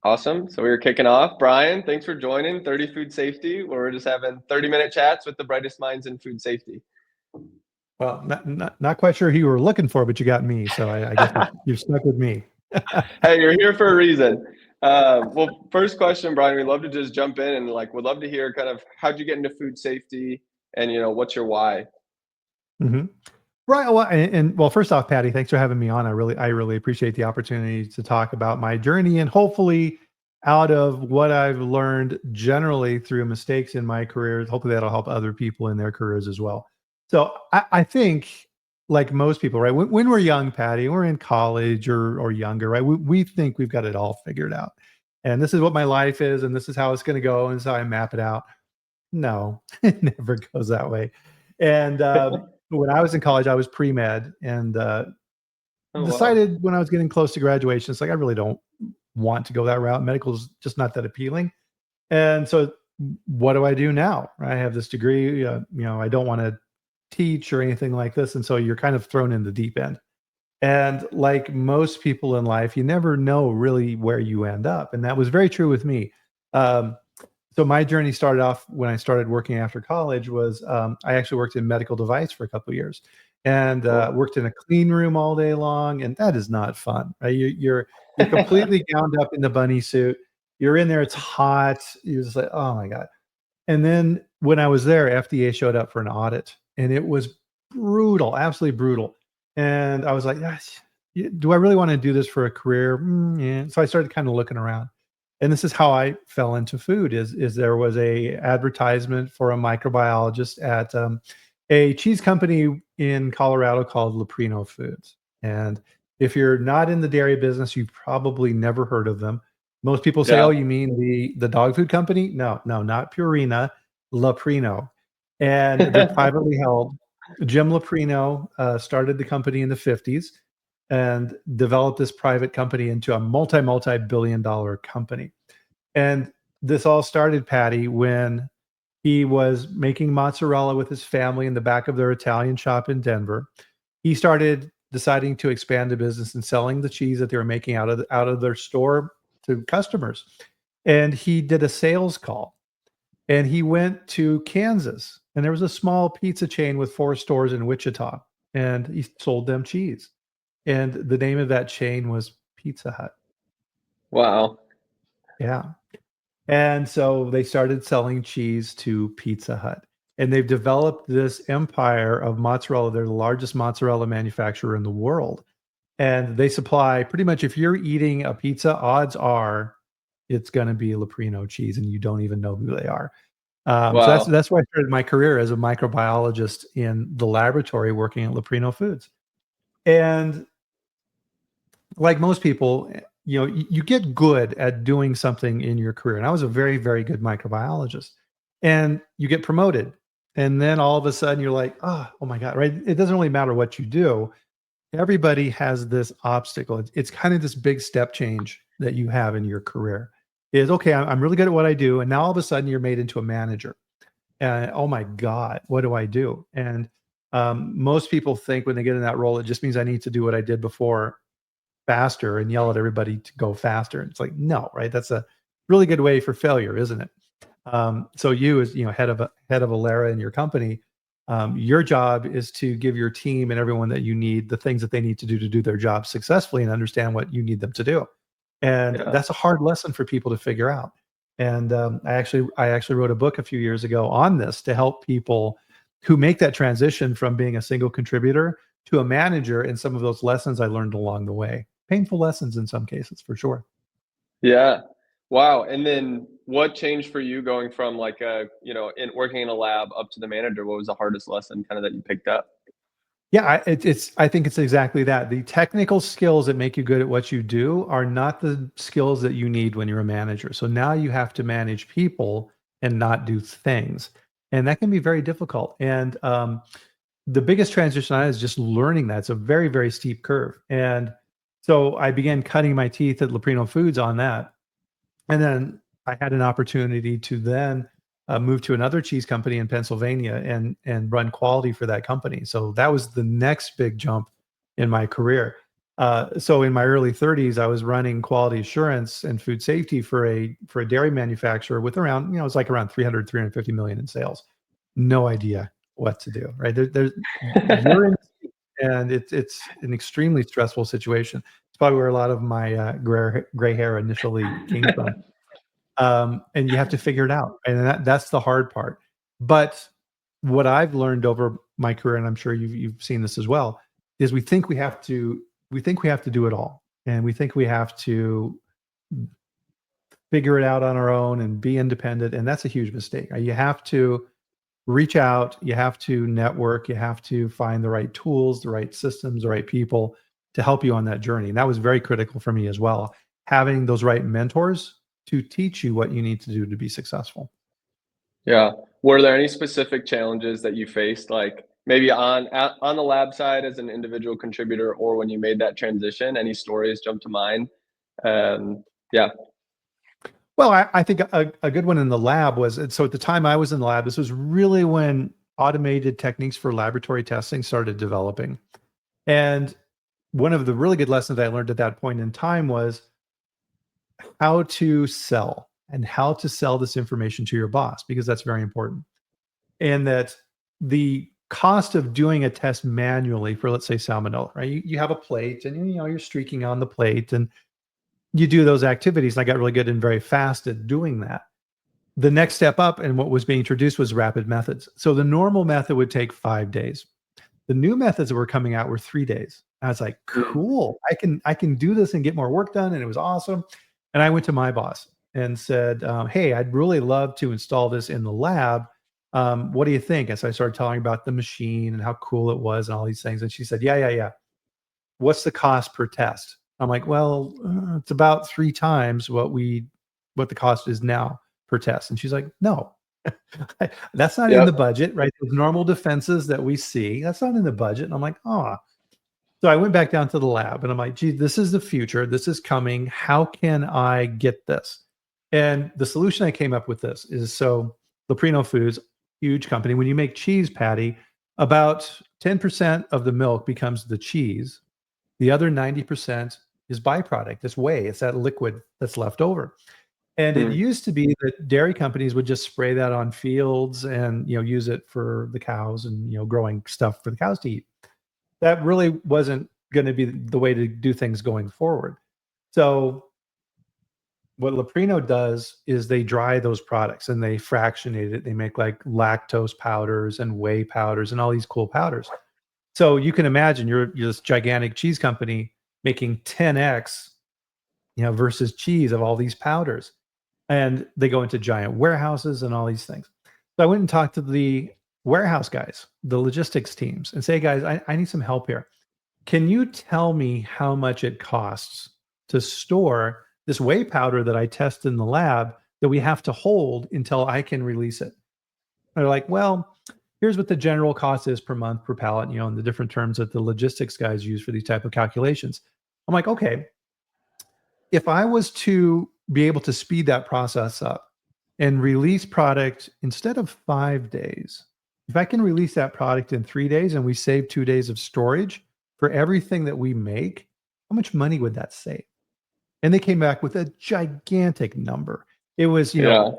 Awesome. So we were kicking off. Brian, thanks for joining 30 Food Safety, where we're just having 30-minute chats with the brightest minds in food safety. Well, not quite sure who you were looking for, but you got me. So I guess you're stuck with me. Hey, you're here for a reason. Well, first question, Brian, we'd love to just jump in and would love to hear kind of how'd you get into food safety and, what's your why? hmm Right. Well, well, first off, Patty, thanks for having me on. I really appreciate the opportunity to talk about my journey and hopefully out of what I've learned generally through mistakes in my career, hopefully that'll help other people in their careers as well. So I think, like most people, right, when we're young, Patty, we're in college or younger, right, we think we've got it all figured out. And this is what my life is, and this is how it's going to go, and this is how I map it out. No, it never goes that way. And when I was in college, I was pre-med and Oh, wow. decided when I was getting close to graduation, it's like, I really don't want to go that route. Medical's just not that appealing. And so what do I do now? I have this degree, I don't want to teach or anything like this. And so you're kind of thrown in the deep end. And like most people in life, you never know really where you end up. And that was very true with me. Um, so my journey started off when I started working after college was I actually worked in medical device for a couple of years and Cool. worked in a clean room all day long. And that is not fun, right? You're completely gowned up in the bunny suit. You're in there, it's hot. You're just like, oh my God. And then when I was there, FDA showed up for an audit and it was brutal, absolutely brutal. And I was like, "Yes, do I really want to do this for a career?" Yeah. So I started kind of looking around. And this is how I fell into food is there was a advertisement for a microbiologist at a cheese company in Colorado called Leprino Foods. And if you're not in the dairy business, you've probably never heard of them. Most people say, "Oh, Yeah. you mean the dog food company?" No, no, not Purina, Leprino. And they're privately held. Jim Leprino started the company in the 50s and developed this private company into a multi-billion dollar company. And this all started, Patty, when he was making mozzarella with his family in the back of their Italian shop in Denver. He started deciding to expand the business and selling the cheese that they were making out of their store to customers. And he did a sales call and he went to Kansas and there was a small pizza chain with 4 stores in Wichita and he sold them cheese. And the name of that chain was Pizza Hut. Wow. Yeah. And so they started selling cheese to Pizza Hut. And they've developed this empire of mozzarella. They're the largest mozzarella manufacturer in the world. And they supply pretty much if you're eating a pizza, odds are it's going to be Leprino cheese and you don't even know who they are. So Wow. that's why I started my career as a microbiologist in the laboratory working at Leprino Foods. And like most people, you get good at doing something in your career. And I was a very, very good microbiologist. And you get promoted. And then all of a sudden you're like, oh my God, right? It doesn't really matter what you do. Everybody has this obstacle. It's kind of this big step change that you have in your career. Is okay, I'm really good at what I do. And now all of a sudden you're made into a manager. And oh my God, what do I do? And most people think when they get in that role, it just means I need to do what I did before faster and yell at everybody to go faster. And it's like, no, right? That's a really good way for failure, isn't it? So you as head of a Lara in your company, your job is to give your team and everyone that you need the things that they need to do their job successfully and understand what you need them to do. And Yeah. that's a hard lesson for people to figure out. And I actually wrote a book a few years ago on this to help people who make that transition from being a single contributor to a manager and some of those lessons I learned along the way. Painful lessons in some cases, for sure. Yeah. Wow. And then what changed for you going from in working in a lab up to the manager? What was the hardest lesson kind of that you picked up? Yeah, I think it's exactly that. The technical skills that make you good at what you do are not the skills that you need when you're a manager. So now you have to manage people and not do things. And that can be very difficult. And the biggest transition I had is just learning that. It's a very, very steep curve. And so I began cutting my teeth at Leprino Foods on that. And then I had an opportunity to then move to another cheese company in Pennsylvania and run quality for that company. So that was the next big jump in my career. So in my early 30s, I was running quality assurance and food safety for a dairy manufacturer with around, it's like around 350 million in sales. No idea what to do, right? You're in, and it's an extremely stressful situation. It's probably where a lot of my gray hair initially came from. And you have to figure it out, and that's the hard part. But what I've learned over my career, and I'm sure you've seen this as well, is we think we have to do it all, and we think we have to figure it out on our own and be independent, and that's a huge mistake. You have to reach out, you have to network, you have to find the right tools, the right systems, the right people to help you on that journey. And that was very critical for me as well, having those right mentors to teach you what you need to do to be successful. Yeah. Were there any specific challenges that you faced, like maybe on the lab side as an individual contributor, or when you made that transition? Any stories jump to mind? Yeah. Well, I think a good one in the lab was, so at the time I was in the lab, this was really when automated techniques for laboratory testing started developing. And one of the really good lessons I learned at that point in time was how to sell and how to sell this information to your boss, because that's very important. And that the cost of doing a test manually for, let's say, salmonella, right? You have a plate, and you're streaking on the plate, and you do those activities. I got really good and very fast at doing that. The next step up, and what was being introduced, was rapid methods. So the normal method would take 5 days. The new methods that were coming out were 3 days. I was like, cool, I can do this and get more work done. And it was awesome. And I went to my boss and said, hey, I'd really love to install this in the lab. What do you think? And so I started telling about the machine and how cool it was and all these things. And she said, yeah. What's the cost per test? I'm like, well, it's about 3 times what the cost is now per test. And she's like, no, that's not in the Yep. budget, right? Those normal defenses that we see, that's not in the budget. And I'm like, oh. So I went back down to the lab and I'm like, gee, this is the future. This is coming. How can I get this? And the solution I came up with this is, so Leprino Foods, huge company. When you make cheese, Patty, about 10% of the milk becomes the cheese. The other 90% is byproduct. It's whey. It's that liquid that's left over. And it used to be that dairy companies would just spray that on fields and use it for the cows and growing stuff for the cows to eat. That really wasn't going to be the way to do things going forward. So what Leprino does is they dry those products and they fractionate it. They make like lactose powders and whey powders and all these cool powders. So you can imagine you're this gigantic cheese company making 10x, versus cheese of all these powders. And they go into giant warehouses and all these things. So I went and talked to the warehouse guys, the logistics teams, and say, guys, I need some help here. Can you tell me how much it costs to store this whey powder that I test in the lab that we have to hold until I can release it? And they're like, well, here's what the general cost is per month per pallet, and the different terms that the logistics guys use for these type of calculations. I'm like, okay, if I was to be able to speed that process up and release product instead of 5 days, if I can release that product in 3 days and we save 2 days of storage for everything that we make, how much money would that save? And they came back with a gigantic number. It was, Yeah.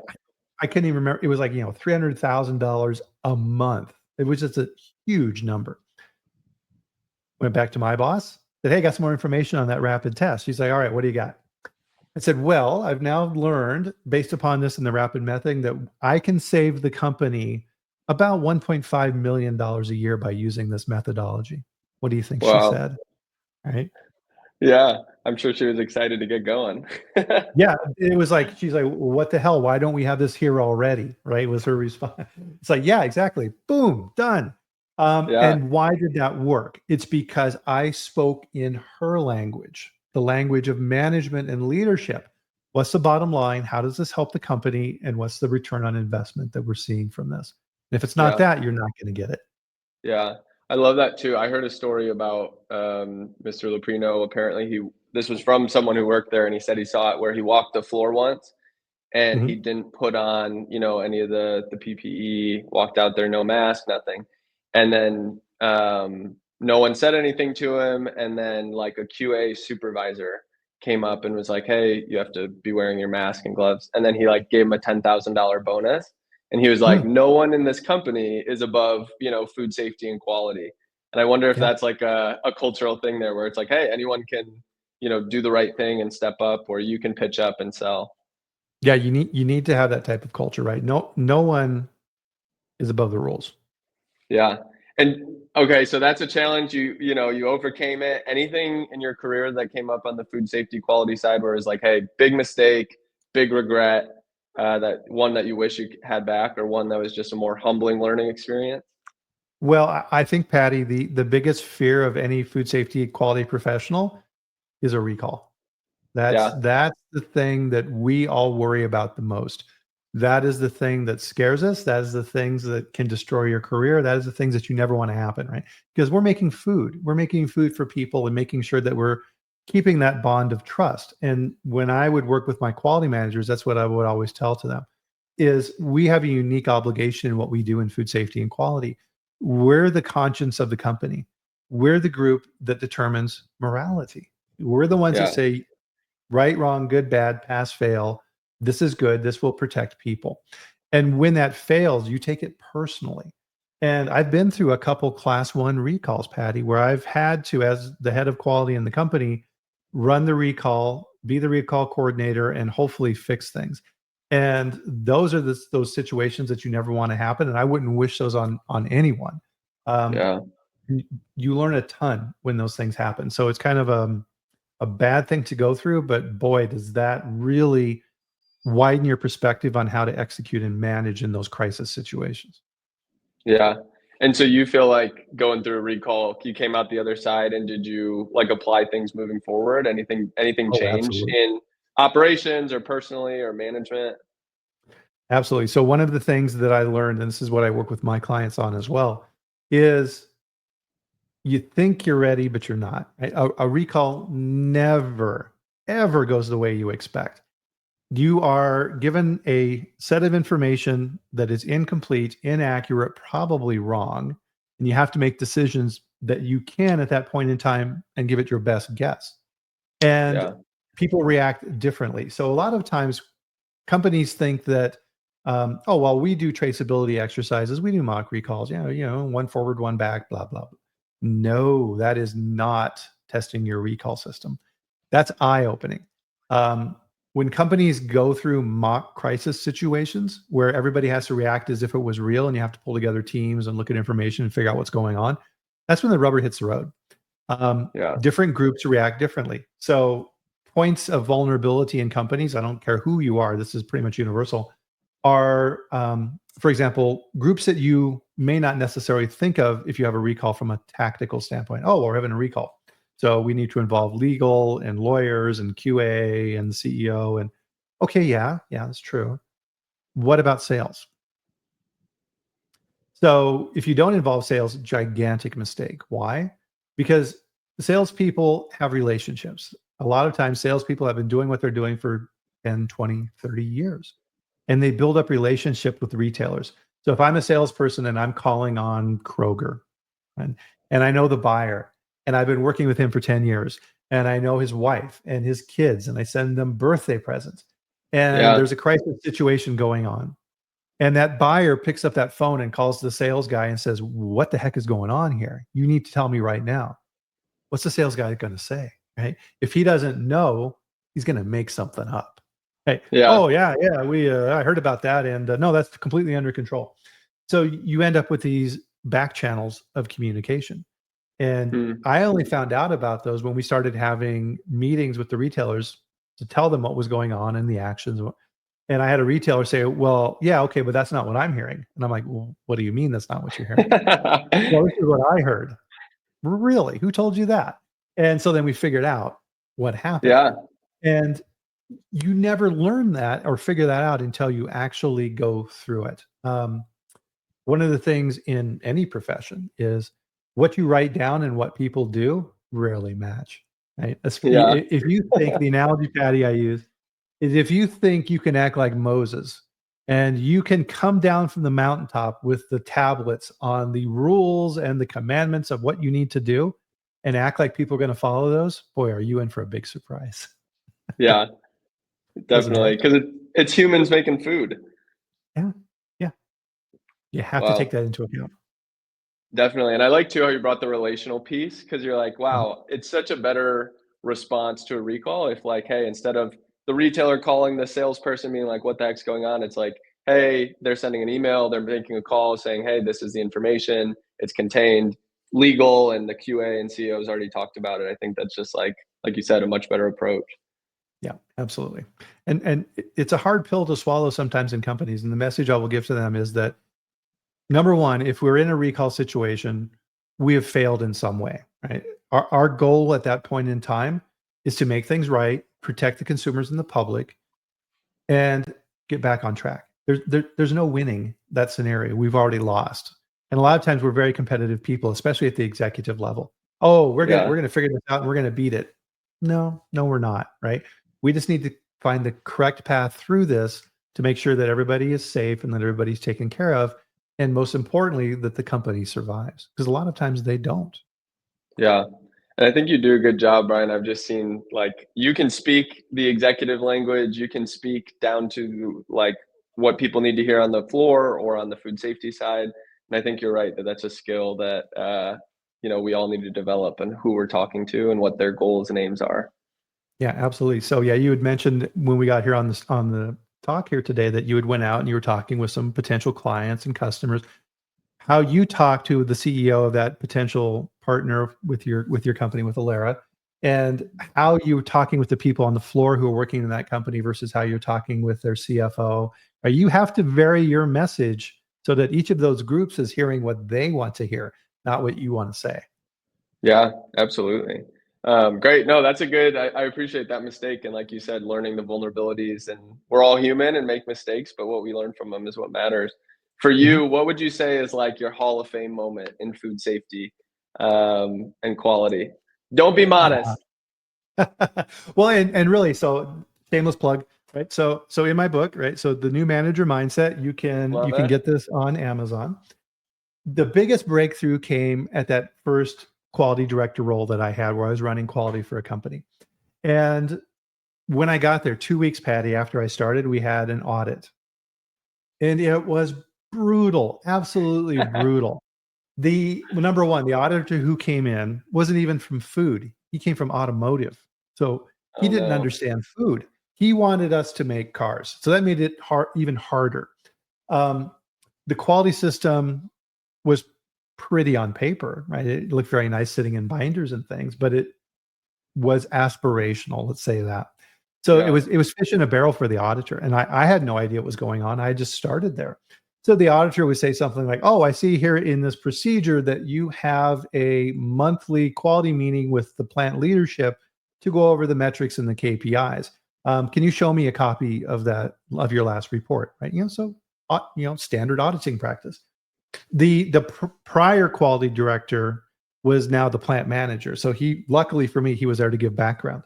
I couldn't even remember. It was like, $300,000 a month. It was just a huge number. Went back to my boss, said, hey, got some more information on that rapid test. She's like, all right, what do you got? I said, well, I've now learned, based upon this in the rapid method, that I can save the company about $1.5 million a year by using this methodology. What do you think she Wow. said? Right. Yeah. I'm sure she was excited to get going. Yeah, it was like, she's like, what the hell? Why don't we have this here already? Right, was her response. It's like, yeah, exactly. Boom, done. Yeah. And why did that work? It's because I spoke in her language, the language of management and leadership. What's the bottom line? How does this help the company? And what's the return on investment that we're seeing from this? And if it's not Yeah. that, you're not going to get it. Yeah. I love that too. I heard a story about Mr. Leprino. Apparently, this was from someone who worked there, and he said he saw it where he walked the floor once, and he Mhm. didn't put on, any of the PPE. Walked out there, no mask, nothing, and then no one said anything to him, and then like a QA supervisor came up and was like, "Hey, you have to be wearing your mask and gloves." And then he like gave him a $10,000 bonus, and he was like, Hmm. "No one in this company is above, food safety and quality." And I wonder if Yeah. that's like a cultural thing there, where it's like, "Hey, anyone can, do the right thing and step up, or you can pitch up and sell." Yeah, you need to have that type of culture, right? No one is above the rules. Yeah. And okay, so that's a challenge. You overcame it. Anything in your career that came up on the food safety quality side where it's like, hey, big mistake, big regret, that one that you wish you had back, or one that was just a more humbling learning experience? Well, I think, Patty, the biggest fear of any food safety quality professional is a recall. Yeah. That's the thing that we all worry about the most. That is the thing that scares us. That is the things that can destroy your career. That is the things that you never want to happen, right? Because we're making food. We're making food for people and making sure that we're keeping that bond of trust. And when I would work with my quality managers, that's what I would always tell to them is we have a unique obligation in what we do in food safety and quality. We're the conscience of the company. We're the group that determines morality. We're the ones that Yeah. say right, wrong, good, bad, pass, fail. This is good. This will protect people. And when that fails, you take it personally. And I've been through a couple class one recalls, Patty, where I've had to, as the head of quality in the company, run the recall, be the recall coordinator, and hopefully fix things. And those are those situations that you never want to happen. And I wouldn't wish those on anyone. Um, Yeah. you learn a ton when those things happen. So it's kind of a bad thing to go through, but boy, does that really widen your perspective on how to execute and manage in those crisis situations. Yeah. And so you feel like going through a recall, you came out the other side, and did you like apply things moving forward? Anything Oh, change absolutely. in operations or personally or management? Absolutely. So one of the things that I learned, and this is what I work with my clients on as well, is you think you're ready, but you're not. Right? A recall never, ever goes the way you expect. You are given a set of information that is incomplete, inaccurate, probably wrong, and you have to make decisions that you can at that point in time and give it your best guess. And Yeah. people react differently. So a lot of times companies think that, oh, well, we do traceability exercises, we do mock recalls, one forward, one back, blah, blah, blah. No, that is not testing your recall system. That's eye opening. Um, when companies go through mock crisis situations where everybody has to react as if it was real and you have to pull together teams and look at information and figure out what's going on, that's when the rubber hits the road. Yeah. Different groups react differently. So, points of vulnerability in companies, I don't care who you are, this is pretty much universal, are, for example, groups that you may not necessarily think of if you have a recall from a tactical standpoint. Oh, well, we're having a recall. So we need to involve legal and lawyers and QA and the CEO. And okay, yeah, that's true. What about sales? So if you don't involve sales, gigantic mistake. Why? Because the salespeople have relationships. A lot of times, salespeople have been doing what they're doing for 10, 20, 30 years, and they build up relationship with retailers. So if I'm a salesperson and I'm calling on Kroger, and, and I know the buyer, and I've been working with him for 10 years, and I know his wife and his kids, and I send them birthday presents, and Yeah. there's a crisis situation going on, and that buyer picks up that phone and calls the sales guy and says, "What the heck is going on here? You need to tell me right now." What's the sales guy going to say? Right? If he doesn't know, he's going to make something up. Hey, Yeah. oh yeah, we I heard about that, and no, that's completely under control. So you end up with these back channels of communication, and Hmm. I only found out about those when we started having meetings with the retailers to tell them what was going on and the actions. And I had a retailer say, "Well, yeah, okay, but that's not what I'm hearing." And I'm like, "Well, what do you mean that's not what you're hearing?" "Well, this is what I heard." "Really? Who told you that?" And so then we figured out what happened. Yeah. And you never learn that or figure that out until you actually go through it. One of the things in any profession is what you write down and what people do rarely match, right? Yeah. If you think the analogy, Patty, I use is if you think you can act like Moses And you can come down from the mountaintop with the tablets on the rules and the commandments of what you need to do and act like people are going to follow those. Boy, are you in for a big surprise. Yeah, Doesn't definitely. happen. Because it's humans making food. Yeah. Yeah. You have to take Wow. that into account. Definitely, and I like too how you brought the relational piece because you're like, Mhm. wow, it's such a better response to a recall if like, hey, instead of the retailer calling the salesperson being like, what the heck's going on? It's like, hey, they're sending an email, they're making a call saying, hey, this is the information, it's contained, legal, and the QA and CEO's already talked about it. I think that's just like you said, a much better approach. Yeah, absolutely. And it's a hard pill to swallow sometimes in companies. And the message I will give to them is that number one, if we're in a recall situation, we have failed in some way, right? Our goal at that point in time is to make things right, protect the consumers and the public, and get back on track. There's no winning that scenario. We've already lost. And a lot of times we're very competitive people, especially at the executive level. Oh, Yeah. we're gonna figure this out and we're gonna beat it. No, we're not, right? We just need to find the correct path through this to make sure that everybody is safe and that everybody's taken care of. And most importantly, that the company survives. Because a lot of times they don't. Yeah. And I think you do a good job, Brian. I've just seen like you can speak the executive language, you can speak down to like what people need to hear on the floor or on the food safety side. And I think you're right that that's a skill that we all need to develop and who we're talking to and what their goals and aims are. Yeah, absolutely. So yeah, you had mentioned when we got here on the talk here today that you had went out and you were talking with some potential clients and customers. How you talk to the CEO of that potential partner with your company with Alera, and how you were talking with the people on the floor who are working in that company versus how you're talking with their CFO. Or you have to vary your message so that each of those groups is hearing what they want to hear, not what you want to say. Yeah, absolutely. Great. No, that's a good, I appreciate that mistake. And like you said, learning the vulnerabilities and we're all human and make mistakes, but what we learn from them is what matters. For Mhm. you, what would you say is like your Hall of Fame moment in food safety and quality? Don't be modest. Well, and really, so shameless plug, right? So in my book, right? So the new manager mindset, you Love can it. get this on Amazon. The biggest breakthrough came at that first quality director role that I had, where I was running quality for a company. And when I got there, 2 weeks, Patty, after I started, we had an audit, and it was brutal, absolutely brutal. The number one, the auditor who came in wasn't even from food. He came from automotive. So he Oh didn't no. understand food. He wanted us to make cars. So that made it even harder. Um, the quality system was pretty on paper, right? It looked very nice sitting in binders and things, but it was aspirational, let's say that. So Yeah. it was fish in a barrel for the auditor, and I had no idea what was going on. I just started there. So the auditor would say something like, "Oh, I see here in this procedure that you have a monthly quality meeting with the plant leadership to go over the metrics and the KPIs. Can you show me a copy of that of your last report?" Right? So standard auditing practice. The prior quality director was now the plant manager. So he, luckily for me, he was there to give background.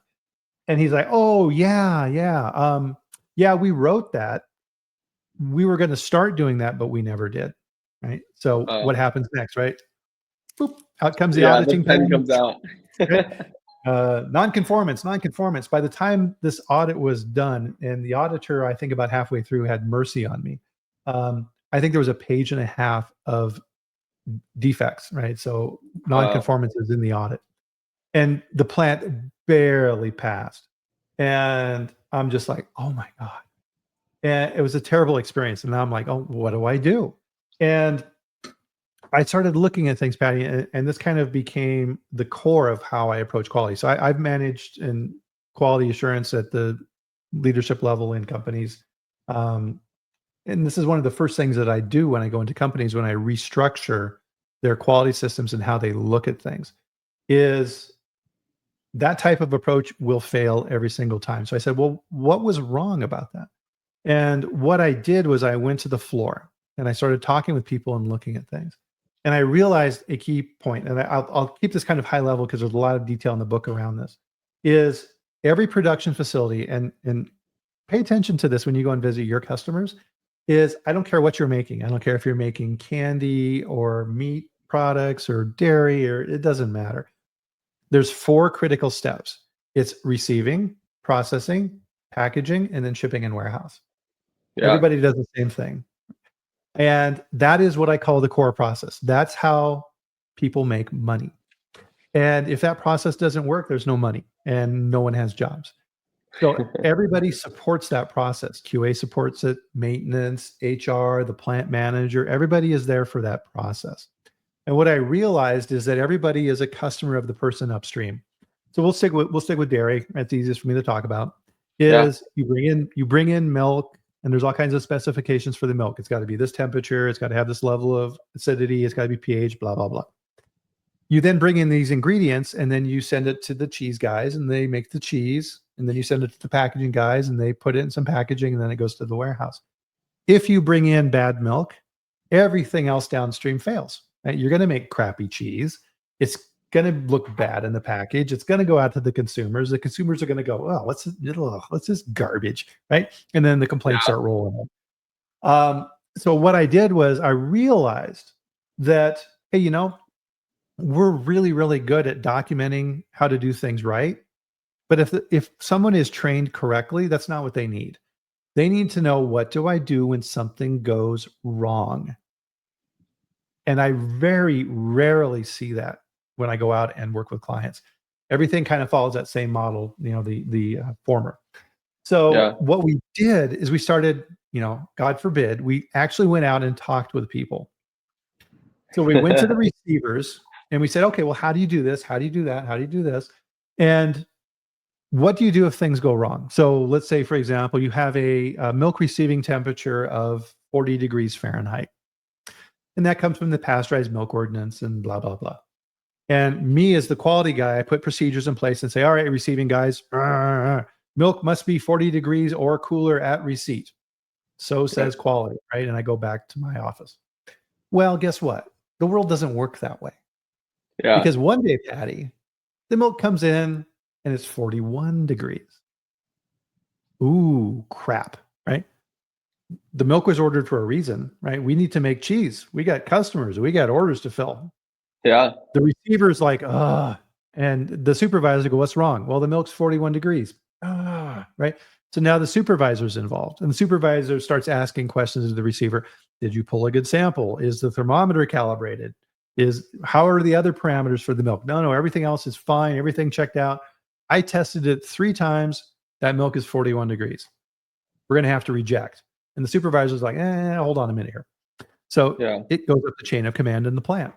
And he's like, "Oh yeah, yeah, yeah, we wrote that. We were going to start doing that, but we never did." Right. So Uh, what happens next? Right. Boop, out comes the yeah, the auditing pen pen. comes out. Right. Non-conformance, non-conformance. By the time this audit was done, and the auditor, I think about halfway through, had mercy on me. I think there was a page and a half of defects, right? So Wow. non-conformances in the audit, and the plant barely passed. And I'm just like, oh my god! And it was a terrible experience. And now I'm like, oh, what do I do? And I started looking at things, Patty, and this kind of became the core of how I approach quality. So I've managed in quality assurance at the leadership level in companies. Um, and this is one of the first things that I do when I go into companies, when I restructure their quality systems and how they look at things, is that type of approach will fail every single time. So I said, well, what was wrong about that? And what I did was I went to the floor and I started talking with people and looking at things. And I realized a key point, and I'll keep this kind of high level because there's a lot of detail in the book around this, is every production facility, and pay attention to this when you go and visit your customers. is I don't care what you're making. I don't care if you're making candy or meat products or dairy, or it doesn't matter. There's 4 critical steps. It's receiving, processing, packaging, and then shipping and warehouse. Yeah. Everybody does the same thing. And that is what I call the core process. That's how people make money. And if that process doesn't work, there's no money and no one has jobs. So everybody supports that process. QA supports it, maintenance, HR, the plant manager, everybody is there for that process. And what I realized is that everybody is a customer of the person upstream. So we'll stick with dairy. That's easiest for me to talk about. Is you bring in milk, and there's all kinds of specifications for the milk. It's got to be this temperature, it's got to have this level of acidity, it's got to be pH, blah blah blah. You then bring in these ingredients, and then you send it to the cheese guys, and they make the cheese, and then you send it to the packaging guys, and they put it in some packaging, and then it goes to the warehouse. If you bring in bad milk, everything else downstream fails. Right? You're going to make crappy cheese. It's going to look bad in the package. It's going to go out to the consumers. The consumers are going to go, "Oh, what's this garbage?" Right? And then the complaints start rolling in. So what I did was I realized that, hey, we're really, really good at documenting how to do things right. But if someone is trained correctly, that's not what they need. They need to know, what do I do when something goes wrong? And I very rarely see that when I go out and work with clients. Everything kind of follows that same model, the former. So what we did is we started, God forbid, we actually went out and talked with people. So we went to the receivers and we said, okay, well, how do you do this? How do you do that? How do you do this? And what do you do if things go wrong? So let's say, for example, you have a milk receiving temperature of 40 degrees Fahrenheit. And that comes from the pasteurized milk ordinance and blah, blah, blah. And me as the quality guy, I put procedures in place and say, all right, receiving guys, milk must be 40 degrees or cooler at receipt. So says quality, right? And I go back to my office. Well, guess what? The world doesn't work that way. Yeah. Because one day, Paddy, the milk comes in and it's 41 degrees. Ooh, crap, right? The milk was ordered for a reason, right? We need to make cheese. We got customers. We got orders to fill. Yeah. The receiver's like, and the supervisor go, what's wrong? Well, the milk's 41 degrees. Right? So now the supervisor's involved, and the supervisor starts asking questions of the receiver. Did you pull a good sample? Is the thermometer calibrated? How are the other parameters for the milk? No, everything else is fine. Everything checked out. I tested it 3 times. That milk is 41 degrees. We're going to have to reject. And the supervisor's like, hold on a minute here. So it goes up the chain of command in the plant.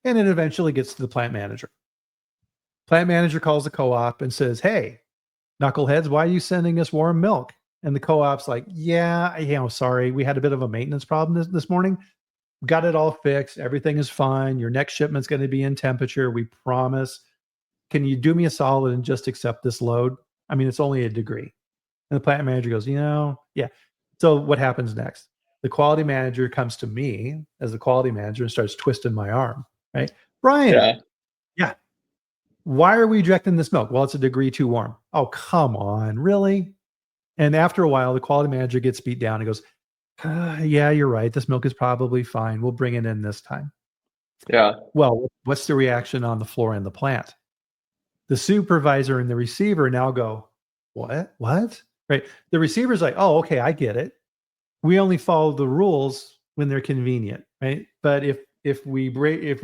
And it eventually gets to the plant manager. Plant manager calls the co-op and says, hey, knuckleheads, why are you sending us warm milk? And the co-op's like, sorry, we had a bit of a maintenance problem this morning. Got it all fixed. Everything is fine. Your next shipment's going to be in temperature. We promise. Can you do me a solid and just accept this load? I mean, it's only a degree. And the plant manager goes, yeah. So what happens next? The quality manager comes to me as the quality manager and starts twisting my arm, right? Bryan, yeah. Why are we rejecting this milk? Well, it's a degree too warm. Oh, come on, really? And after a while, the quality manager gets beat down and goes, yeah, you're right. This milk is probably fine. We'll bring it in this time. Yeah. Well, what's the reaction on the floor in the plant? The supervisor and the receiver now go, what? Right. The receiver's like, oh, okay, I get it. We only follow the rules when they're convenient, right? But if we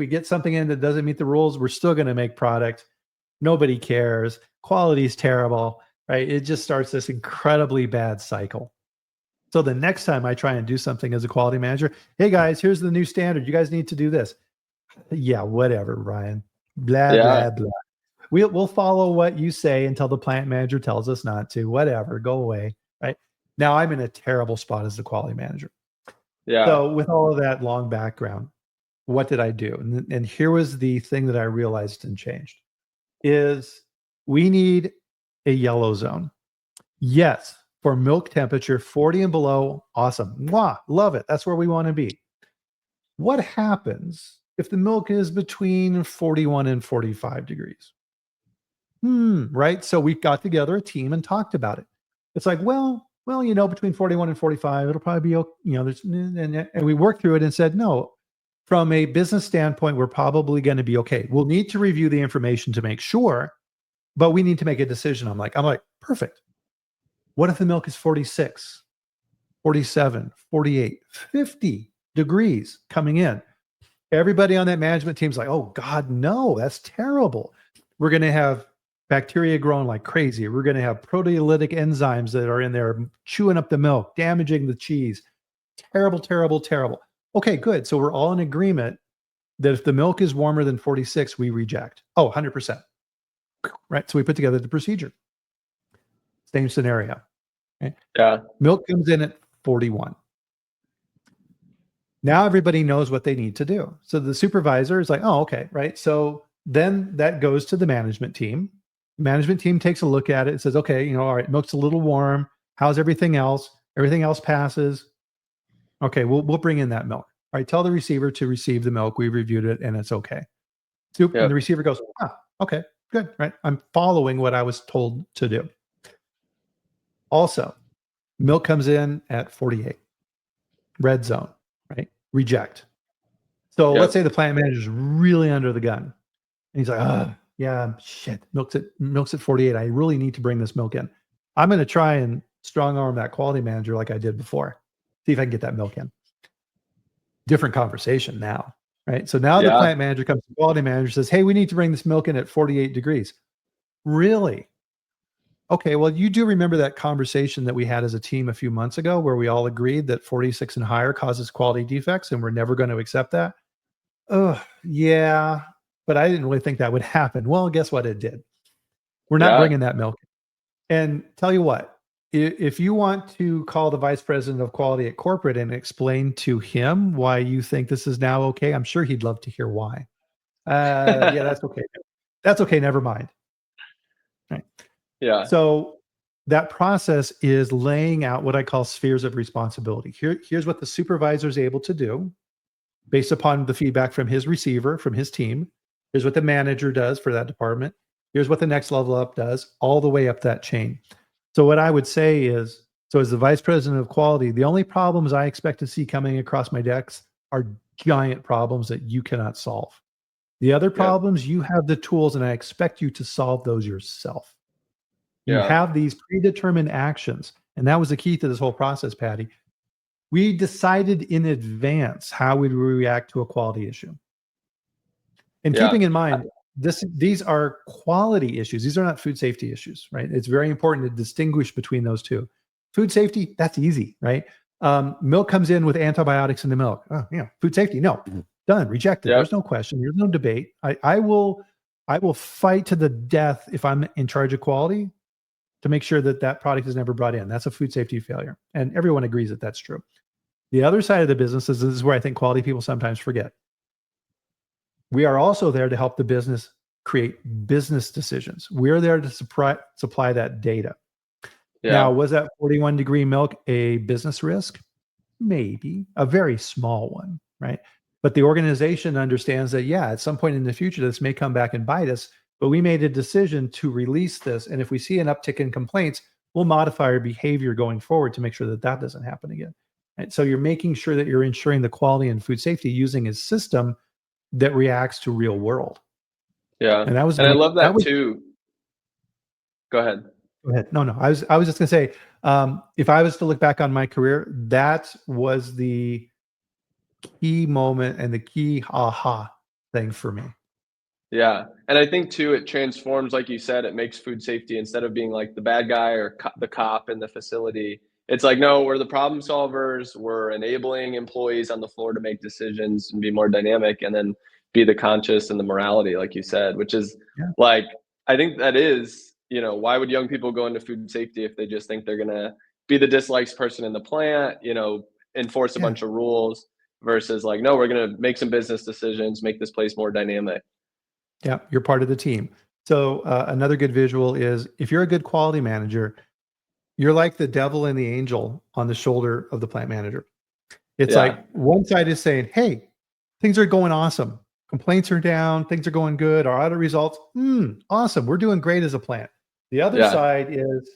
get something in that doesn't meet the rules, we're still going to make product. Nobody cares. Quality is terrible, right? It just starts this incredibly bad cycle. So the next time I try and do something as a quality manager, hey guys, here's the new standard. You guys need to do this. Yeah, whatever, Ryan. Blah, blah. We'll follow what you say until the plant manager tells us not to. Whatever, go away. Right now, I'm in a terrible spot as the quality manager. Yeah. So with all of that long background, what did I do? And here was the thing that I realized and changed: is we need a yellow zone. Yes, for milk temperature 40 and below, awesome. Mwah, love it. That's where we want to be. What happens if the milk is between 41 and 45 degrees? Right? So we got together a team and talked about it. It's like, well, well, between 41 and 45, it'll probably be, there's, and we worked through it and said, no, from a business standpoint, we're probably going to be okay. We'll need to review the information to make sure, but we need to make a decision. I'm like, perfect. What if the milk is 46, 47, 48, 50 degrees coming in? Everybody on that management team's like, oh God, no, that's terrible. We're going to have bacteria growing like crazy. We're going to have proteolytic enzymes that are in there chewing up the milk, damaging the cheese. Terrible, terrible, terrible. Okay, good. So we're all in agreement that if the milk is warmer than 46, we reject. Oh, 100%. Right. So we put together the procedure. Same scenario. Okay? Yeah. Milk comes in at 41. Now everybody knows what they need to do. So the supervisor is like, oh, okay, right. So then that goes to the management team. The management team takes a look at it and says, okay, all right, milk's a little warm. How's everything else? Everything else passes. Okay, we'll bring in that milk. All right, tell the receiver to receive the milk. We reviewed it and it's okay. So, and the receiver goes, okay, good, right? I'm following what I was told to do. Also, milk comes in at 48. Red zone, right? Reject. So let's say the plant manager is really under the gun. And he's like, yeah, shit, milk's at 48. I really need to bring this milk in. I'm going to try and strong arm that quality manager like I did before. See if I can get that milk in. Different conversation now, right? So now the plant manager comes to the quality manager, says, hey, we need to bring this milk in at 48 degrees. Really? Okay, well, you do remember that conversation that we had as a team a few months ago where we all agreed that 46 and higher causes quality defects and we're never going to accept that? Oh, yeah, but I didn't really think that would happen. Well, guess what? It did. We're not bringing that milk. And tell you what, if you want to call the vice president of quality at corporate and explain to him why you think this is now okay, I'm sure he'd love to hear why. Yeah, that's okay. That's okay. Never mind. Right. Yeah. So that process is laying out what I call spheres of responsibility. Here's what the supervisor is able to do based upon the feedback from his receiver, from his team. Here's what the manager does for that department. Here's what the next level up does, all the way up that chain. So what I would say is, so as the vice president of quality, the only problems I expect to see coming across my decks are giant problems that you cannot solve. The other problems, you have the tools and I expect you to solve those yourself. You have these predetermined actions. And that was the key to this whole process, Paddy. We decided in advance how we would react to a quality issue. And keeping in mind, these are quality issues. These are not food safety issues, right? It's very important to distinguish between those two. Food safety, that's easy, right? Milk comes in with antibiotics in the milk. Oh, food safety, no, done, rejected. There's no question. There's no debate. I will fight to the death if I'm in charge of quality to make sure that that product is never brought in. That's a food safety failure. And everyone agrees that that's true. The other side of the business is this is where I think quality people sometimes forget. We are also there to help the business create business decisions. We're there to supply that data. Now, was that 41 degree milk a business risk? Maybe, a very small one, right? But the organization understands that, at some point in the future, this may come back and bite us, but we made a decision to release this. And if we see an uptick in complaints, we'll modify our behavior going forward to make sure that that doesn't happen again. And so you're making sure that you're ensuring the quality and food safety using a system that reacts to real world. Yeah. And that was, and I love that too. Go ahead. Go ahead. No. I was just gonna say, if I was to look back on my career, that was the key moment and the key aha thing for me. Yeah. And I think too, it transforms, like you said, it makes food safety, instead of being like the bad guy or the cop in the facility, it's like, no, we're the problem solvers. We're enabling employees on the floor to make decisions and be more dynamic, and then be the conscious and the morality, like you said, which is like, I think that is, why would young people go into food safety if they just think they're going to be the disliked person in the plant, enforce a bunch of rules, versus like, no, we're going to make some business decisions, make this place more dynamic. Yeah, you're part of the team. So another good visual is, if you're a good quality manager, you're like the devil and the angel on the shoulder of the plant manager. It's like one side is saying, hey, things are going awesome. Complaints are down. Things are going good. Our audit results, awesome. We're doing great as a plant. The other side is,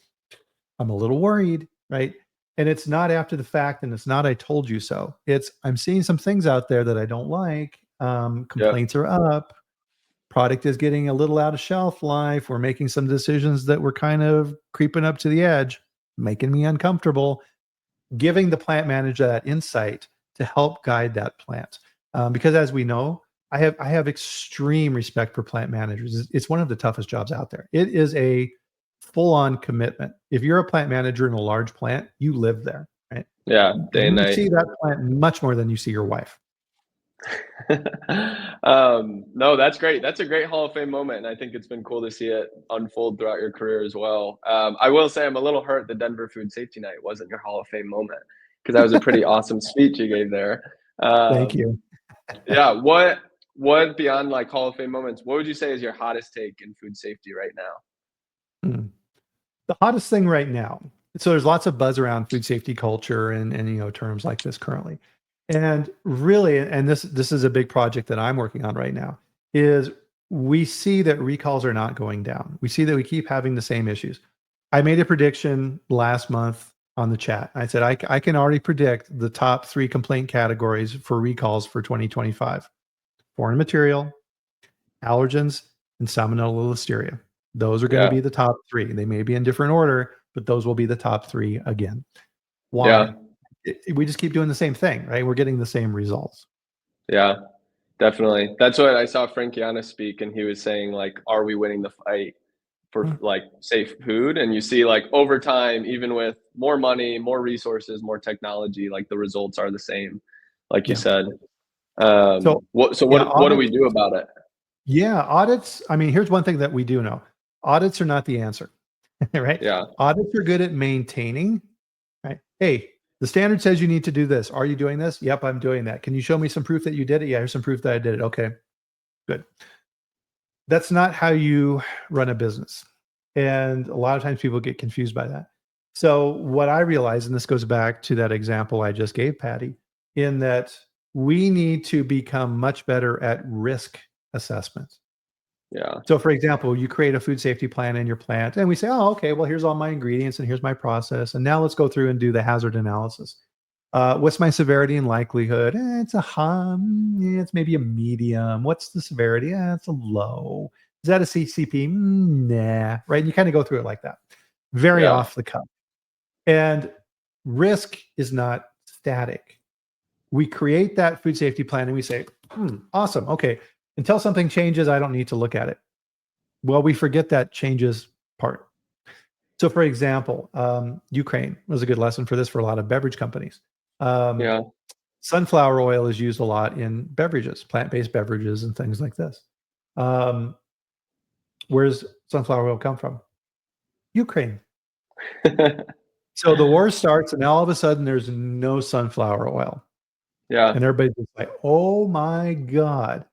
I'm a little worried. right? And it's not after the fact, and it's not I told you so. It's I'm seeing some things out there that I don't like. Yep. Complaints are up. Product is getting a little out of shelf life. We're making some decisions that were kind of creeping up to the edge, making me uncomfortable. Giving the plant manager that insight to help guide that plant. Because as we know, I have extreme respect for plant managers. It's one of the toughest jobs out there. It is a full-on commitment. If you're a plant manager in a large plant, you live there, right? Yeah. Day and You night. see that plant much more than you see your wife. No, that's great. That's a great Hall of Fame moment, and I think it's been cool to see it unfold throughout your career as well. I will say I'm a little hurt the Denver Food Safety Night wasn't your Hall of Fame moment because that was a pretty awesome speech you gave there. Thank you. Yeah, what beyond like Hall of Fame moments? What would you say is your hottest take in food safety right now? Hmm. The hottest thing right now. So there's lots of buzz around food safety culture and terms like this currently. And really, and this is a big project that I'm working on right now, is we see that recalls are not going down. We see that we keep having the same issues. I made a prediction last month on the chat. I said I can already predict the top 3 complaint categories for recalls for 2025: foreign material, allergens, and salmonella listeria. Those are going to Yeah. be the top 3. They may be in different order, but those will be the top 3 again. Why? Yeah. We just keep doing the same thing, right? We're getting the same results. Yeah, definitely. That's what I saw Frank Giannis speak, and he was saying like, "Are we winning the fight for like safe food?" And you see like over time, even with more money, more resources, more technology, like the results are the same, like you Yeah. said. So What yeah, what do we audits. do about it? Yeah, audits. I mean, here's one thing that we do know: audits are not the answer, right? Yeah. Audits are good at maintaining, right? Hey, the standard says you need to do this. Are you doing this? Yep, I'm doing that. Can you show me some proof that you did it? Yeah, here's some proof that I did it. Okay, good. That's not how you run a business. And a lot of times people get confused by that. So, what I realize, and this goes back to that example I just gave, Patty, in that we need to become much better at risk assessment. Yeah. So, for example, you create a food safety plan in your plant, and we say, oh, okay, well, here's all my ingredients and here's my process. And now let's go through and do the hazard analysis. What's my severity and likelihood? It's a high, it's maybe a medium. What's the severity? It's a low. Is that a CCP? Nah, right? And you kind of go through it like that, very Yeah. off the cuff. And risk is not static. We create that food safety plan and we say, awesome. Okay. Until something changes, I don't need to look at it. Well, we forget that changes part. So, for example, Ukraine was a good lesson for this for a lot of beverage companies. Yeah. Sunflower oil is used a lot in beverages, plant-based beverages and things like this. Where's sunflower oil come from? Ukraine. So the war starts, and all of a sudden there's no sunflower oil. Yeah. And everybody's just like, oh my God.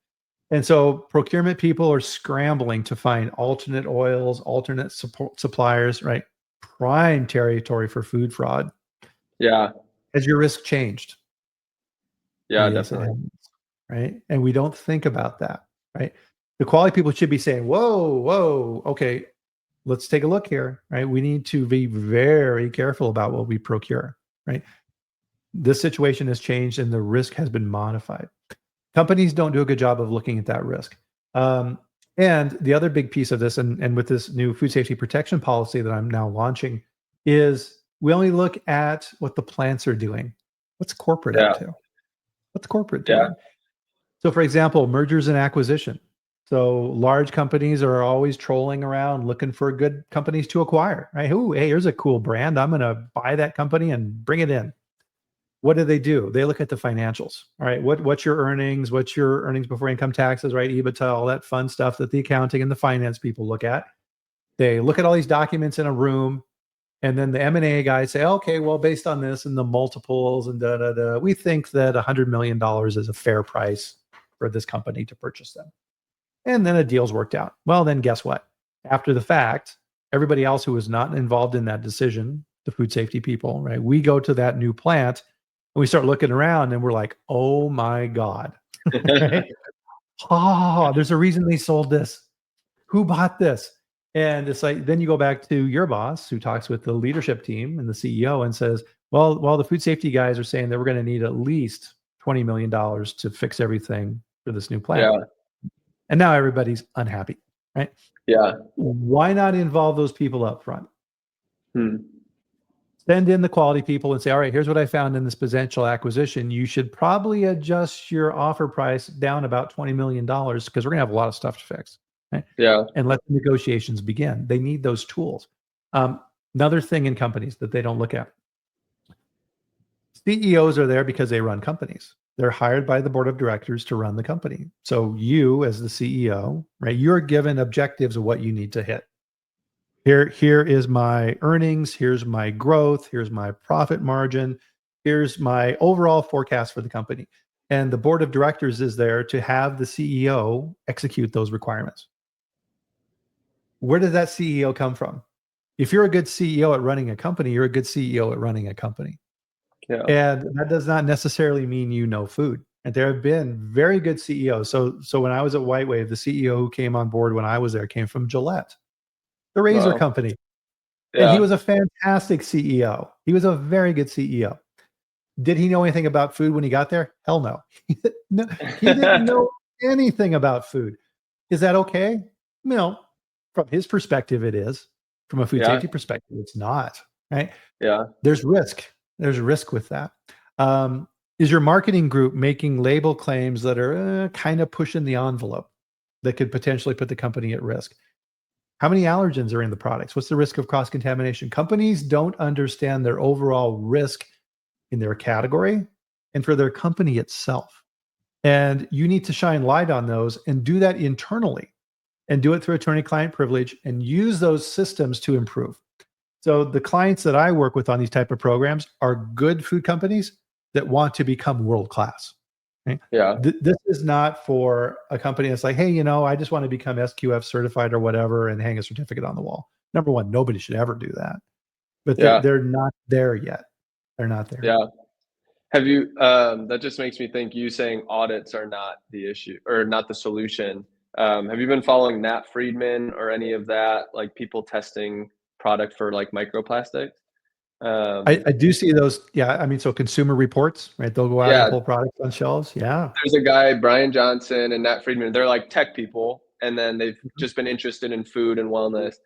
And so procurement people are scrambling to find alternate oils, alternate suppliers, right? Prime territory for food fraud. Yeah. Has your risk changed? Yeah, Yes, it definitely. has, right? And we don't think about that, right? The quality people should be saying, whoa, okay, let's take a look here, right? We need to be very careful about what we procure, right? This situation has changed and the risk has been modified. Companies don't do a good job of looking at that risk. And the other big piece of this, and with this new food safety protection policy that I'm now launching, is we only look at what the plants are doing. What's corporate up Yeah. to? What's corporate Yeah. doing? So, for example, mergers and acquisition. So, large companies are always trolling around looking for good companies to acquire, right? Ooh, hey, here's a cool brand. I'm going to buy that company and bring it in. What do? They look at the financials. All right. What's your earnings? What's your earnings before income taxes, right? EBITDA, all that fun stuff that the accounting and the finance people look at. They look at all these documents in a room, and then the M&A guys say, okay, well, based on this and the multiples and we think that $100 million is a fair price for this company to purchase them. And then a deal's worked out. Well, then guess what? After the fact, everybody else who was not involved in that decision, the food safety people, right? We go to that new plant and we start looking around and we're like, oh my God. Right? Oh, there's a reason they sold this. Who bought this? And it's like, then you go back to your boss who talks with the leadership team and the CEO and says, well, the food safety guys are saying that we're going to need at least $20 million to fix everything for this new plant. Yeah. And now everybody's unhappy, right? Yeah. Why not involve those people up front? Hmm. Send in the quality people and say, all right, here's what I found in this potential acquisition. You should probably adjust your offer price down about $20 million because we're going to have a lot of stuff to fix. Right? Yeah. And let the negotiations begin. They need those tools. Another thing in companies that they don't look at. CEOs are there because they run companies. They're hired by the board of directors to run the company. So you, as the CEO, right, you're given objectives of what you need to hit. Here is my earnings. Here's my growth. Here's my profit margin. Here's my overall forecast for the company. And the board of directors is there to have the CEO execute those requirements. Where does that CEO come from? If you're a good CEO at running a company, you're a good CEO at running a company. Yeah. And that does not necessarily mean you know food. And there have been very good CEOs. So when I was at WhiteWave, the CEO who came on board when I was there came from Gillette, the razor Wow. company. Yeah. And he was a fantastic CEO. He was a very good CEO. Did he know anything about food when he got there? Hell no. No, he didn't know anything about food. Is that okay? No. From his perspective, it is. From a food Yeah. safety perspective, it's not. Right? Yeah. There's risk. There's risk with that. Is your marketing group making label claims that are kind of pushing the envelope that could potentially put the company at risk? How many allergens are in the products? What's the risk of cross-contamination? Companies don't understand their overall risk in their category and for their company itself. And you need to shine light on those and do that internally and do it through attorney-client privilege and use those systems to improve. So the clients that I work with on these type of programs are good food companies that want to become world-class. Right? Yeah. This is not for a company that's like, hey, I just want to become SQF certified or whatever and hang a certificate on the wall. Number one, nobody should ever do that. But they're not there yet. They're not there. Yeah. Have you, that just makes me think you saying audits are not the issue or not the solution. Have you been following Nat Friedman or any of that, like people testing product for like microplastics? I do see those. Yeah. I mean, so consumer reports, right? They'll go out and Yeah, pull products on shelves. Yeah. there's a guy, Brian Johnson and Nat Friedman. They're like tech people, and then they've just been interested in food and wellness.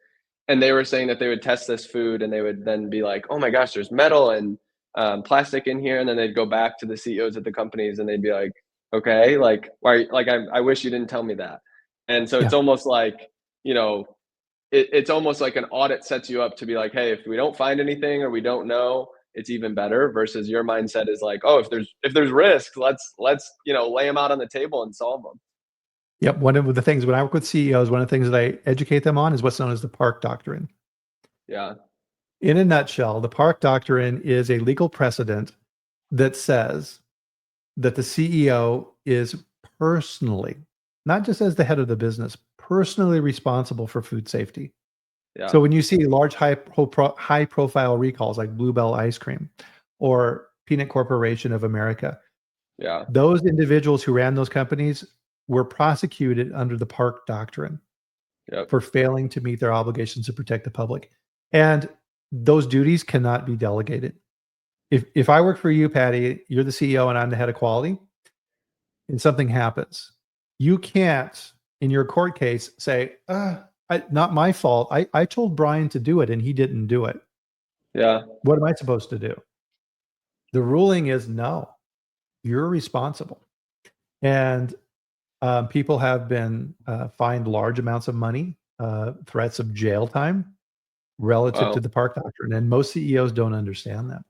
And they were saying that they would test this food, and they would then be like, "Oh my gosh, there's metal and plastic in here." And then they'd go back to the CEOs at the companies, and they'd be like, "Okay, like why? Like I wish you didn't tell me that." And so it's Yeah. almost like you know, it's almost like an audit sets you up to be like, "Hey, if we don't find anything or we don't know, it's even better." Versus your mindset is like, "Oh, if there's risks, let's lay them out on the table and solve them." Yep. One of the things when I work with CEOs, one of the things that I educate them on is what's known as the Park Doctrine. Yeah. In a nutshell, the Park Doctrine is a legal precedent that says that the CEO is personally, not just as the head of the business, personally responsible for food safety. Yeah. So when you see large high profile recalls like Bluebell ice cream or Peanut Corporation of America, Yeah. those individuals who ran those companies were prosecuted under the Park Doctrine Yep. for failing to meet their obligations to protect the public. And those duties cannot be delegated. If I work for you, Paddy, you're the CEO and I'm the head of quality, and something happens, you can't, in your court case, say, not my fault. I told Bryan to do it and he didn't do it. Yeah. What am I supposed to do? The ruling is no, you're responsible. And people have been fined large amounts of money, threats of jail time relative Wow. to the Park Doctrine. And most CEOs don't understand that.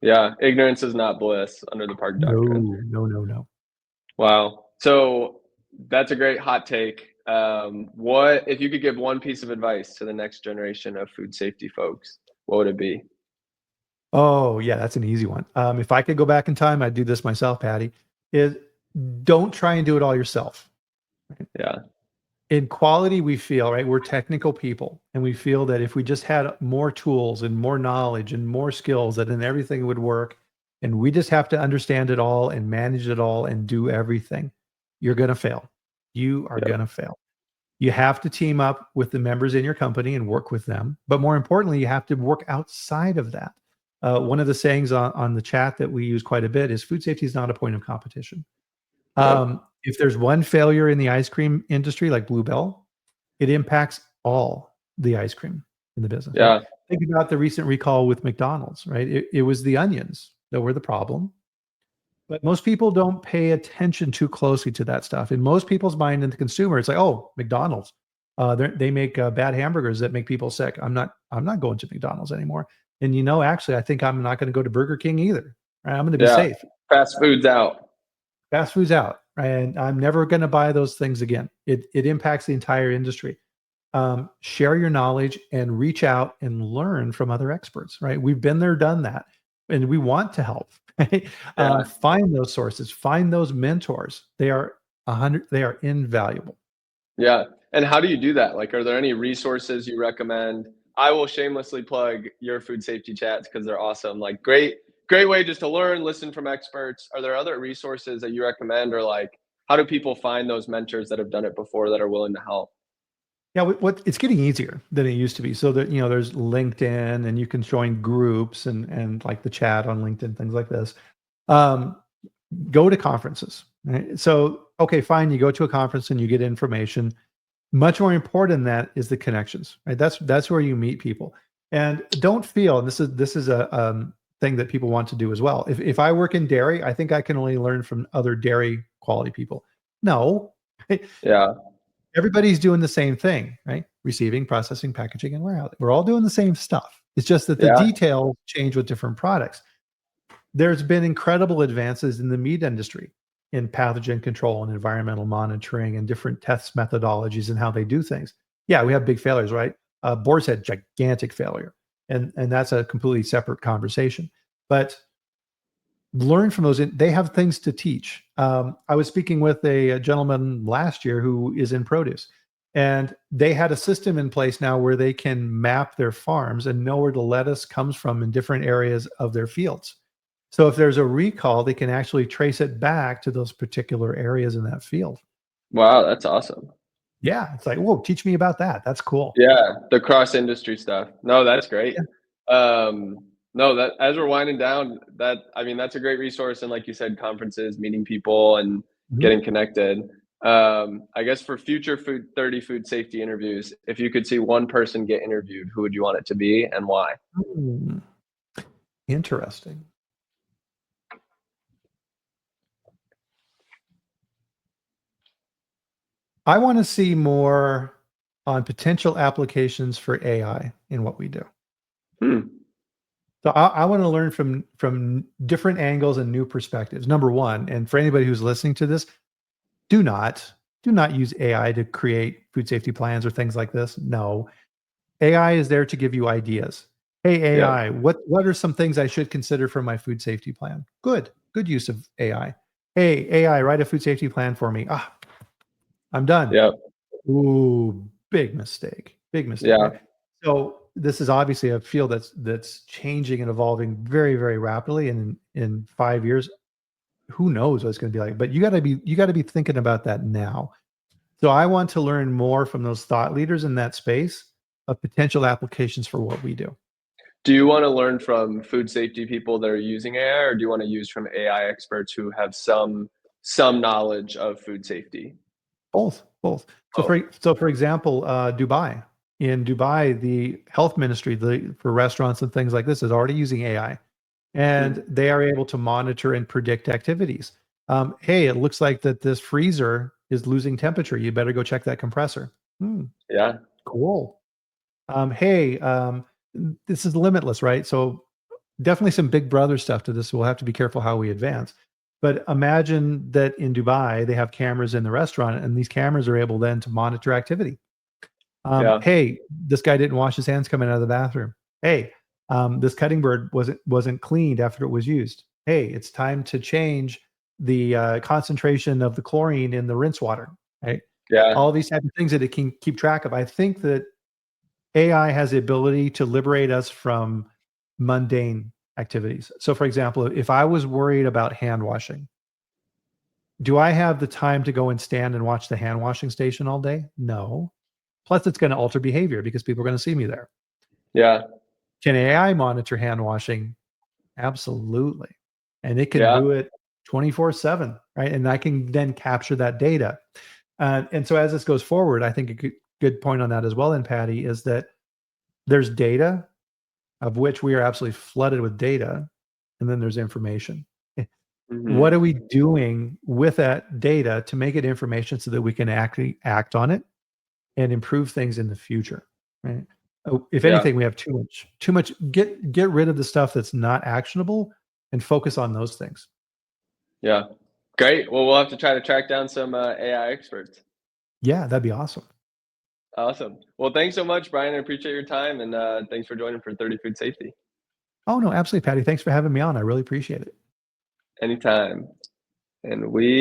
Yeah. Ignorance is not bliss under the Park Doctrine. No. Wow. So that's a great hot take. What if you could give one piece of advice to the next generation of food safety folks? What would it be? Oh, yeah, that's an easy one. If I could go back in time, I'd do this myself, Patty. Is don't try and do it all yourself. Yeah. In quality, we feel, right, we're technical people, and we feel that if we just had more tools and more knowledge and more skills, that then everything would work. And we just have to understand it all and manage it all and do everything. You're going to fail. You are Yep. going to fail. You have to team up with the members in your company and work with them. But more importantly, you have to work outside of that. One of the sayings on the chat that we use quite a bit is food safety is not a point of competition. If there's one failure in the ice cream industry, like Bluebell, it impacts all the ice cream in the business. Yeah. Right? Think about the recent recall with McDonald's, right? It was the onions that were the problem. But most people don't pay attention too closely to that stuff. In most people's mind, and the consumer, it's like, oh, McDonald's, they make bad hamburgers that make people sick. I'm not going to McDonald's anymore. And actually, I think I'm not going to go to Burger King either. Right? I'm going to be safe. Fast food's out. Fast food's out, and I'm never going to buy those things again. It impacts the entire industry. Share your knowledge and reach out and learn from other experts. Right? We've been there, done that, and we want to help. Right? Find those sources, find those mentors. They are invaluable. Yeah. And how do you do that? Like, are there any resources you recommend? I will shamelessly plug your food safety chats because they're awesome. Like, great way just to learn, listen from experts. Are there other resources that you recommend, or like, how do people find those mentors that have done it before that are willing to help? Yeah, it's getting easier than it used to be. So that there's LinkedIn, and you can join groups and like the chat on LinkedIn, things like this. Go to conferences. Right? So okay, fine, you go to a conference and you get information. Much more important than that is the connections. Right? That's where you meet people. And don't feel, and this is a thing that people want to do as well. If I work in dairy, I think I can only learn from other dairy quality people. No. Yeah. Everybody's doing the same thing, right? Receiving, processing, packaging, and warehousing. We're all doing the same stuff. It's just that the details change with different products. There's been incredible advances in the meat industry in pathogen control and environmental monitoring and different test methodologies and how they do things. Yeah, we have big failures, right? Boar's Head, gigantic failure. And that's a completely separate conversation. But learn from those. They have things to teach. I was speaking with a gentleman last year who is in produce, and they had a system in place now where they can map their farms and know where the lettuce comes from in different areas of their fields. So if there's a recall, they can actually trace it back to those particular areas in that field. Wow, that's awesome. Yeah, it's like, whoa, teach me about that. That's cool. Yeah, the cross industry stuff. No, that's great. No, that as we're winding down, that's a great resource. And like you said, conferences, meeting people, and getting connected. I guess for future 30 food safety interviews, if you could see one person get interviewed, who would you want it to be and why? Interesting. I want to see more on potential applications for AI in what we do. So I want to learn from different angles and new perspectives. Number one, and for anybody who's listening to this, do not use AI to create food safety plans or things like this. No, AI is there to give you ideas. Hey, AI, what are some things I should consider for my food safety plan? Good use of AI. Hey, AI, write a food safety plan for me. I'm done. Yep. Ooh, big mistake. Yeah. Right? So this is obviously a field that's changing and evolving very, very rapidly. And in 5 years, who knows what it's going to be like? But you got to be thinking about that now. So I want to learn more from those thought leaders in that space of potential applications for what we do. Do you want to learn from food safety people that are using AI, or do you want to use from AI experts who have some knowledge of food safety? Both. So for example, Dubai. In Dubai, the health ministry for restaurants and things like this is already using AI, and they are able to monitor and predict activities. Hey, it looks like that this freezer is losing temperature. You better go check that compressor. Yeah. Cool. Hey, this is limitless, right? So definitely some big brother stuff to this. We'll have to be careful how we advance. But imagine that in Dubai, they have cameras in the restaurant, and these cameras are able then to monitor activity. Hey, this guy didn't wash his hands coming out of the bathroom. Hey, this cutting board wasn't cleaned after it was used. Hey, it's time to change the concentration of the chlorine in the rinse water. Right? Yeah. All these types of things that it can keep track of. I think that AI has the ability to liberate us from mundane activities. So, for example, if I was worried about hand washing, Do I have the time to go and stand and watch the hand washing station all day? No. Plus, it's going to alter behavior because people are going to see me there. Yeah. Can AI monitor hand washing? Absolutely. And it can Yeah. do it 24/7, right? And I can then capture that data. And so as this goes forward, I think a good point on that as well, and Patty, is that there's data, of which we are absolutely flooded with data, and then there's information. What Mhm. are we doing with that data to make it information so that we can actually act on it and improve things in the future, right? If Yeah. anything, we have too much. Get rid of the stuff that's not actionable and focus on those things. Yeah. Great. Well, we'll have to try to track down some AI experts. Yeah, that'd be awesome. Awesome. Well, thanks so much, Brian. I appreciate your time, and thanks for joining for 30 Food Safety. Oh no, absolutely, Patty. Thanks for having me on. I really appreciate it. Anytime. And we